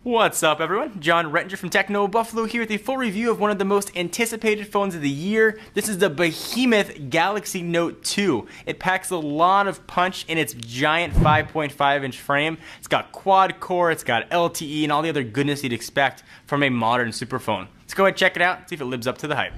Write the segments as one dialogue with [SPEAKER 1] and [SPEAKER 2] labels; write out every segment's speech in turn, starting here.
[SPEAKER 1] What's up, everyone? John Rettinger from Techno Buffalo here with a full review of one of the most anticipated phones of the year. This is the behemoth Galaxy Note 2. It packs a lot of punch in its giant 5.5-inch frame. It's got quad core, it's got LTE, and all the other goodness you'd expect from a modern superphone. Let's go ahead and check it out, see if it lives up to the hype.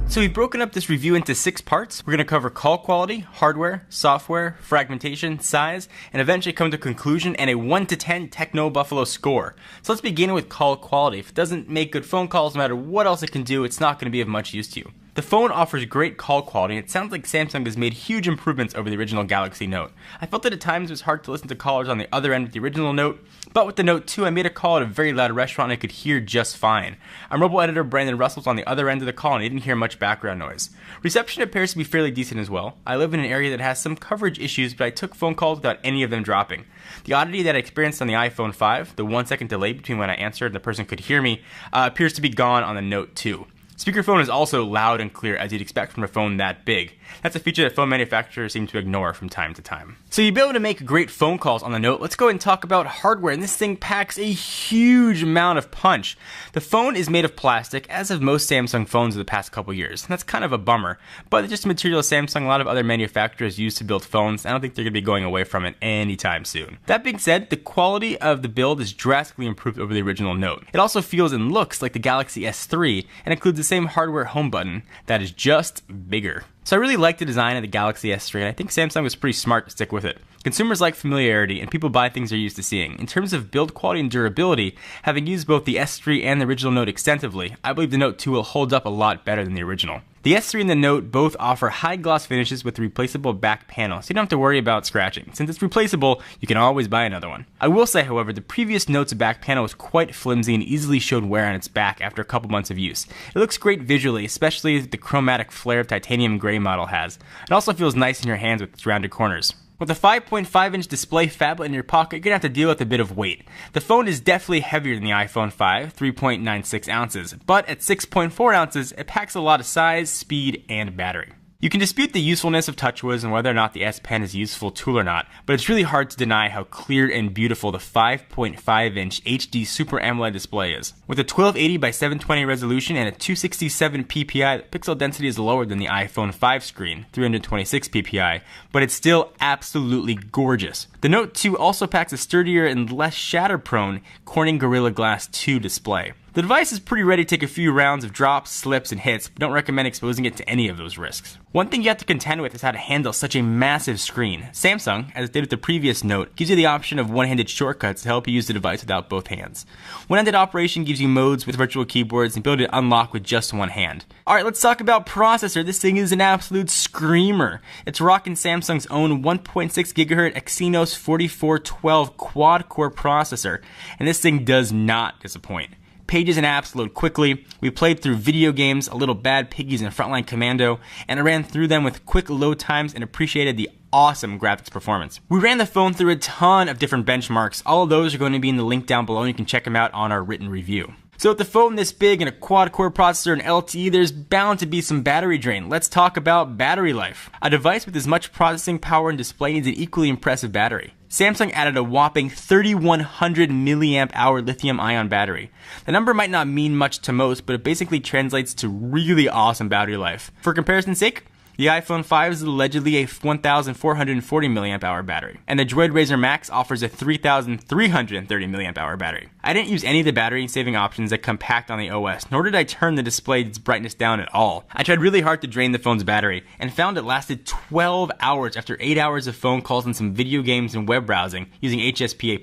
[SPEAKER 1] So we've broken up this review into 6 parts. We're going to cover call quality, hardware, software, fragmentation, size, and eventually come to a conclusion and a 1 to 10 Techno Buffalo score. So let's begin with call quality. If it doesn't make good phone calls, no matter what else it can do, it's not going to be of much use to you. The phone offers great call quality, and it sounds like Samsung has made huge improvements over the original Galaxy Note. I felt that at times it was hard to listen to callers on the other end with the original Note, but with the Note 2 I made a call at a very loud restaurant and I could hear just fine. Our mobile editor Brandon Russell's on the other end of the call and he didn't hear much background noise. Reception appears to be fairly decent as well. I live in an area that has some coverage issues, but I took phone calls without any of them dropping. The oddity that I experienced on the iPhone 5, the 1-second delay between when I answered and the person could hear me, appears to be gone on the Note 2. Speakerphone is also loud and clear as you'd expect from a phone that big. That's a feature that phone manufacturers seem to ignore from time to time. So you'll be able to make great phone calls on the Note. Let's go ahead and talk about hardware, and this thing packs a huge amount of punch. The phone is made of plastic, as have most Samsung phones of the past couple years. That's kind of a bummer, but it's just a material Samsung and a lot of other manufacturers use to build phones. I don't think they're going to be going away from it anytime soon. That being said, the quality of the build is drastically improved over the original Note. It also feels and looks like the Galaxy S3 and includes the same hardware home button that is just bigger. So I really like the design of the Galaxy S3, and I think Samsung was pretty smart to stick with it. Consumers like familiarity, and people buy things they're used to seeing. In terms of build quality and durability, having used both the S3 and the original Note extensively, I believe the Note 2 will hold up a lot better than the original. The S3 and the Note both offer high gloss finishes with a replaceable back panel, so you don't have to worry about scratching. Since it's replaceable, you can always buy another one. I will say, however, the previous Note's back panel was quite flimsy and easily showed wear on its back after a couple months of use. It looks great visually, especially the chromatic flare of titanium gray model has. It also feels nice in your hands with its rounded corners. With a 5.5-inch display phablet in your pocket, you're going to have to deal with a bit of weight. The phone is definitely heavier than the iPhone 5, 3.96 ounces, but at 6.4 ounces, it packs a lot of size, speed, and battery. You can dispute the usefulness of TouchWiz and whether or not the S Pen is a useful tool or not, but it's really hard to deny how clear and beautiful the 5.5-inch HD Super AMOLED display is. With a 1280 by 720 resolution and a 267 ppi, the pixel density is lower than the iPhone 5 screen, 326 ppi, but it's still absolutely gorgeous. The Note 2 also packs a sturdier and less shatter-prone Corning Gorilla Glass 2 display. The device is pretty ready to take a few rounds of drops, slips, and hits, but don't recommend exposing it to any of those risks. One thing you have to contend with is how to handle such a massive screen. Samsung, as it did with the previous Note, gives you the option of one-handed shortcuts to help you use the device without both hands. One-handed operation gives you modes with virtual keyboards and ability to unlock with just one hand. Alright, let's talk about processor. This thing is an absolute screamer. It's rocking Samsung's own 1.6 GHz Exynos 4412 quad-core processor, and this thing does not disappoint. Pages and apps load quickly. We played through video games, a little Bad Piggies and Frontline Commando, and I ran through them with quick load times and appreciated the awesome graphics performance. We ran the phone through a ton of different benchmarks. All of those are going to be in the link down below and you can check them out on our written review. So with the phone this big and a quad-core processor and LTE, there's bound to be some battery drain. Let's talk about battery life. A device with as much processing power and display needs an equally impressive battery. Samsung added a whopping 3100 mAh lithium-ion battery. The number might not mean much to most, but it basically translates to really awesome battery life. For comparison's sake, the iPhone 5 is allegedly a 1440 mAh battery, and the Droid Razr Max offers a 3330 mAh battery. I didn't use any of the battery saving options that come packed on the OS, nor did I turn the display's brightness down at all. I tried really hard to drain the phone's battery, and found it lasted 12 hours after 8 hours of phone calls and some video games and web browsing, using HSPA+,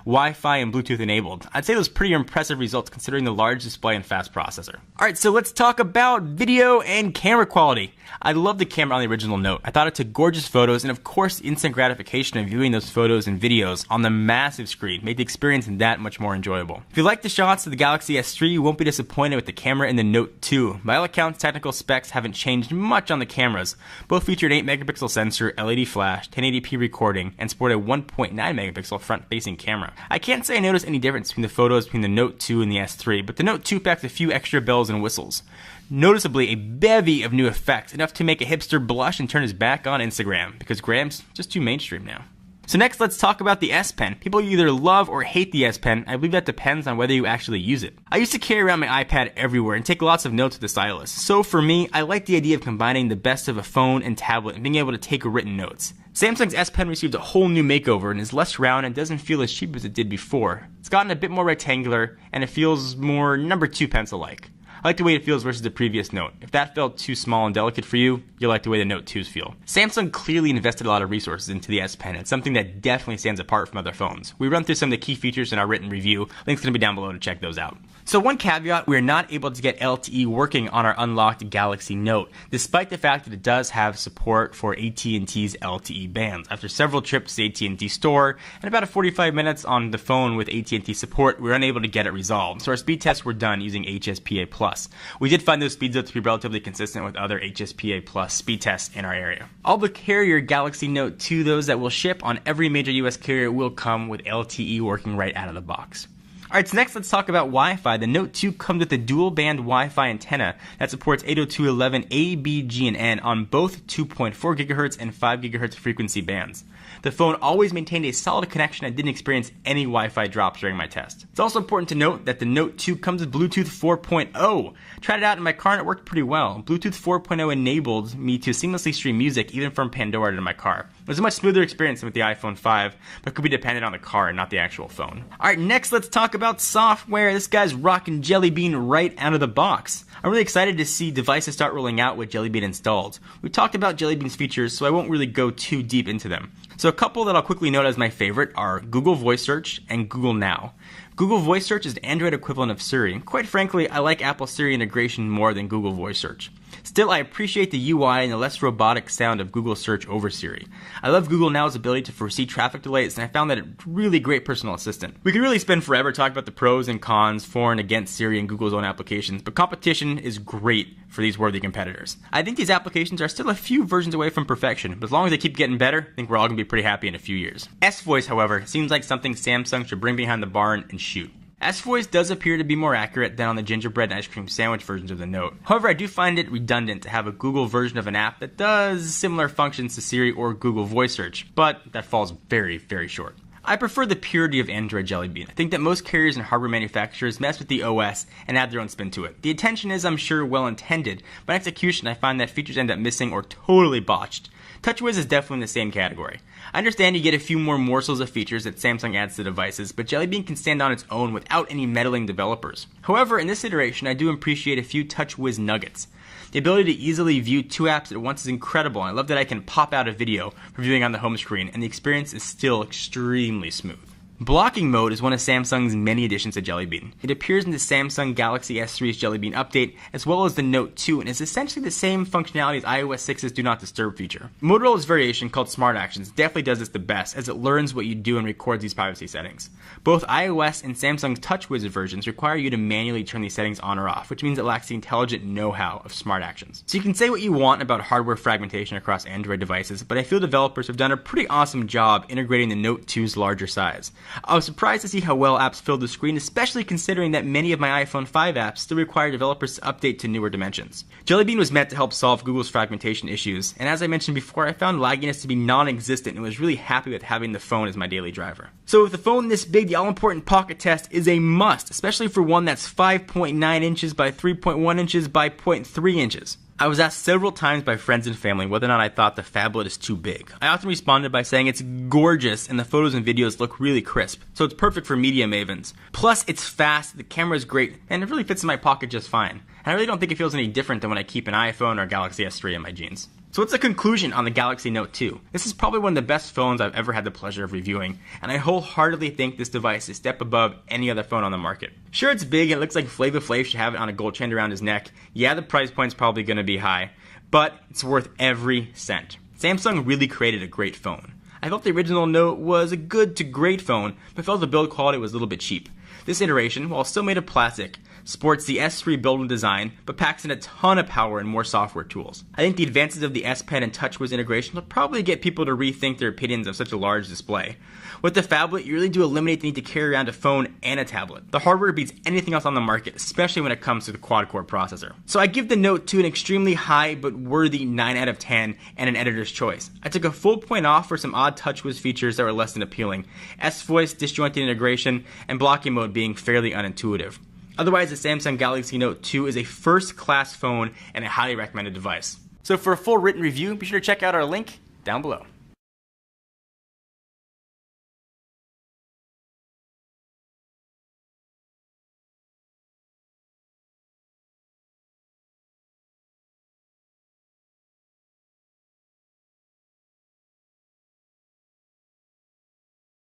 [SPEAKER 1] Wi-Fi, and Bluetooth enabled. I'd say those pretty impressive results considering the large display and fast processor. Alright, so let's talk about video and camera quality. I love the camera on the original Note. I thought it took gorgeous photos, and of course the instant gratification of viewing those photos and videos on the massive screen made the experience that much more enjoyable. If you like the shots of the Galaxy S3, you won't be disappointed with the camera in the Note 2. By all accounts, technical specs haven't changed much on the cameras. Both featured an 8-megapixel sensor, LED flash, 1080p recording, and sport a 1.9-megapixel front-facing camera. I can't say I noticed any difference between the photos between the Note 2 and the S3, but the Note 2 packs a few extra bells and whistles. noticeably a bevy of new effects, enough to make a hipster blush and turn his back on Instagram, because Gram's just too mainstream now. So next, let's talk about the S Pen. People either love or hate the S Pen. I believe that depends on whether you actually use it. I used to carry around my iPad everywhere and take lots of notes with the stylus. So for me, I like the idea of combining the best of a phone and tablet and being able to take written notes. Samsung's S Pen received a whole new makeover and is less round and doesn't feel as cheap as it did before. It's gotten a bit more rectangular and it feels more number 2 pencil-like. I like the way it feels versus the previous Note. If that felt too small and delicate for you, you'll like the way the Note 2s feel. Samsung clearly invested a lot of resources into the S Pen. It's something that definitely stands apart from other phones. We run through some of the key features in our written review. Link's going to be down below to check those out. So one caveat, we are not able to get LTE working on our unlocked Galaxy Note, despite the fact that it does have support for AT&T's LTE bands. After several trips to the AT&T store and about 45 minutes on the phone with AT&T support, we were unable to get it resolved. So our speed tests were done using HSPA+. We did find those speeds though to be relatively consistent with other HSPA+ speed tests in our area. All the carrier Galaxy Note 2, those that will ship on every major US carrier, will come with LTE working right out of the box. Alright, so next let's talk about Wi-Fi. The Note 2 comes with a dual-band Wi-Fi antenna that supports 802.11a, b, g, and n on both 2.4 GHz and 5 GHz frequency bands. The phone always maintained a solid connection and didn't experience any Wi-Fi drops during my test. It's also important to note that the Note 2 comes with Bluetooth 4.0. Tried it out in my car and it worked pretty well. Bluetooth 4.0 enabled me to seamlessly stream music even from Pandora to my car. It was a much smoother experience than with the iPhone 5, but could be dependent on the car and not the actual phone. Alright, next let's talk about software. This guy's rocking Jelly Bean right out of the box. I'm really excited to see devices start rolling out with Jelly Bean installed. We talked about Jelly Bean's features, so I won't really go too deep into them. So a couple that I'll quickly note as my favorite are Google Voice Search and Google Now. Google Voice Search is the Android equivalent of Siri. Quite frankly, I like Apple Siri integration more than Google Voice Search. Still, I appreciate the UI and the less robotic sound of Google Search over Siri. I love Google Now's ability to foresee traffic delays, and I found that a really great personal assistant. We could really spend forever talking about the pros and cons for and against Siri and Google's own applications, but competition is great for these worthy competitors. I think these applications are still a few versions away from perfection, but as long as they keep getting better, I think we're all going to be pretty happy in a few years. S-Voice, however, seems like something Samsung should bring behind the barn and shoot. S-Voice does appear to be more accurate than on the gingerbread and ice cream sandwich versions of the Note. However, I do find it redundant to have a Google version of an app that does similar functions to Siri or Google Voice Search, but that falls very, very short. I prefer the purity of Android Jelly Bean. I think that most carriers and hardware manufacturers mess with the OS and add their own spin to it. The intention is, I'm sure, well intended, but in execution I find that features end up missing or totally botched. TouchWiz is definitely in the same category. I understand you get a few more morsels of features that Samsung adds to devices, but Jelly Bean can stand on its own without any meddling developers. However, in this iteration, I do appreciate a few TouchWiz nuggets. The ability to easily view 2 apps at once is incredible, and I love that I can pop out a video for viewing on the home screen, and the experience is still extremely smooth. Blocking mode is one of Samsung's many additions to Jelly Bean. It appears in the Samsung Galaxy S3's Jelly Bean update, as well as the Note 2, and is essentially the same functionality as iOS 6's Do Not Disturb feature. Motorola's variation, called Smart Actions, definitely does this the best, as it learns what you do and records these privacy settings. Both iOS and Samsung's TouchWiz versions require you to manually turn these settings on or off, which means it lacks the intelligent know-how of Smart Actions. So you can say what you want about hardware fragmentation across Android devices, but I feel developers have done a pretty awesome job integrating the Note 2's larger size. I was surprised to see how well apps filled the screen, especially considering that many of my iPhone 5 apps still require developers to update to newer dimensions. Jelly Bean was meant to help solve Google's fragmentation issues, and as I mentioned before, I found lagginess to be non-existent and was really happy with having the phone as my daily driver. So with a phone this big, the all-important Pocket test is a must, especially for one that's 5.9 inches by 3.1 inches by 0.3 inches. I was asked several times by friends and family whether or not I thought the phablet is too big. I often responded by saying it's gorgeous and the photos and videos look really crisp, so it's perfect for media mavens. Plus, it's fast, the camera is great, and it really fits in my pocket just fine. And I really don't think it feels any different than when I keep an iPhone or Galaxy S3 in my jeans. So what's the conclusion on the Galaxy Note 2? This is probably one of the best phones I've ever had the pleasure of reviewing, and I wholeheartedly think this device is a step above any other phone on the market. Sure, it's big and it looks like Flavor Flav should have it on a gold chain around his neck. Yeah, the price point's probably going to be high, but it's worth every cent. Samsung really created a great phone. I thought the original Note was a good to great phone, but felt the build quality was a little bit cheap. This iteration, while still made of plastic, sports the S3 built-in design, but packs in a ton of power and more software tools. I think the advances of the S Pen and TouchWiz integration will probably get people to rethink their opinions of such a large display. With the phablet, you really do eliminate the need to carry around a phone and a tablet. The hardware beats anything else on the market, especially when it comes to the quad-core processor. So I give the Note 2 an extremely high but worthy 9 out of 10 and an editor's choice. I took a full point off for some odd TouchWiz features that were less than appealing, S-Voice, disjointed integration, and blocking mode being fairly unintuitive. Otherwise, the Samsung Galaxy Note 2 is a first-class phone and a highly recommended device. So for a full written review, be sure to check out our link down below.